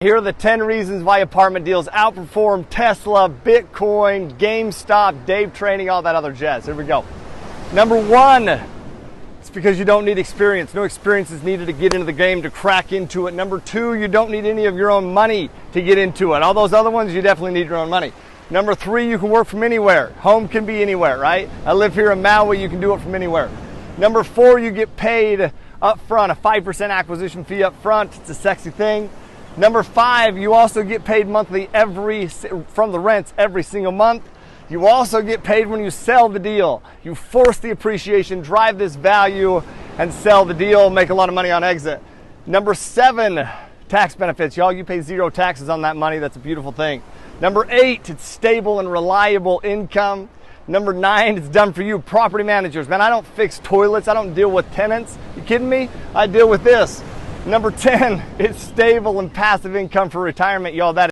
Here are the 10 reasons why apartment deals outperform Tesla, Bitcoin, GameStop, Dave Training, all that other jazz. Here we go. Number one, it's because you don't need experience. No experience is needed to get into the game, to crack into it. Number two, you don't need any of your own money to get into it. All those other ones, you definitely need your own money. Number three, you can work from anywhere. Home can be anywhere, right? I live here in Maui, you can do it from anywhere. Number four, you get paid up front, a 5% acquisition fee up front. It's a sexy thing. Number five, you also get paid monthly from the rents every single month. You also get paid when you sell the deal. You force the appreciation, drive this value, and sell the deal, make a lot of money on exit. Number seven, tax benefits. Y'all, you pay zero taxes on that money. That's a beautiful thing. Number eight, it's stable and reliable income. Number nine, it's done for you. Property managers. Man, I don't fix toilets. I don't deal with tenants. You kidding me? I deal with this. Number 10, it's stable and passive income for retirement. Y'all, that